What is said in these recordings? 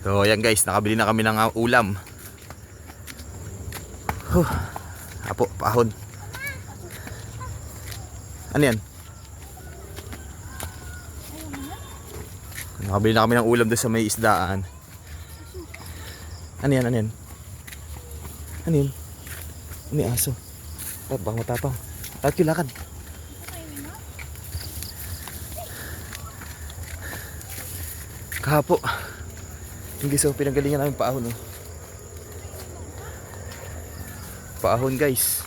So ayan guys, nakabili na kami ng ulam. Apo, pahon. Ano yan? Nakabili na kami ng ulam doon sa may isdaan. Ano yan? Ano yan? Ano yan? Ano yung aso? Baka matapang. At yung lakad. Kahapo. Hindi so pinanggalingan namin paahon. Oh. Paahon guys.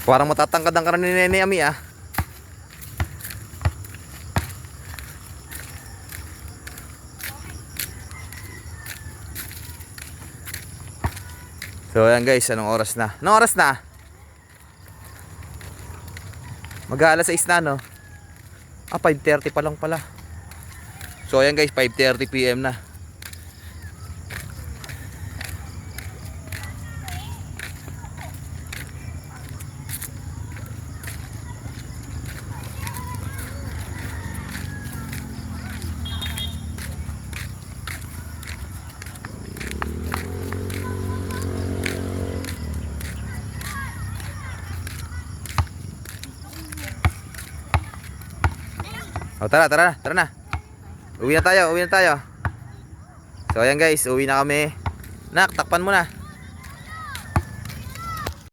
Parang matatangkad ang karan ni Nene Ami ah. So ayan guys, anong oras na? Anong oras na? Mag-aalas 6 na no? 5:30 pa lang pala. So ayan guys, 5:30 PM na. Tara na. Uwi na tayo. So ayan guys, uwi na kami. Nak, takpan mo na.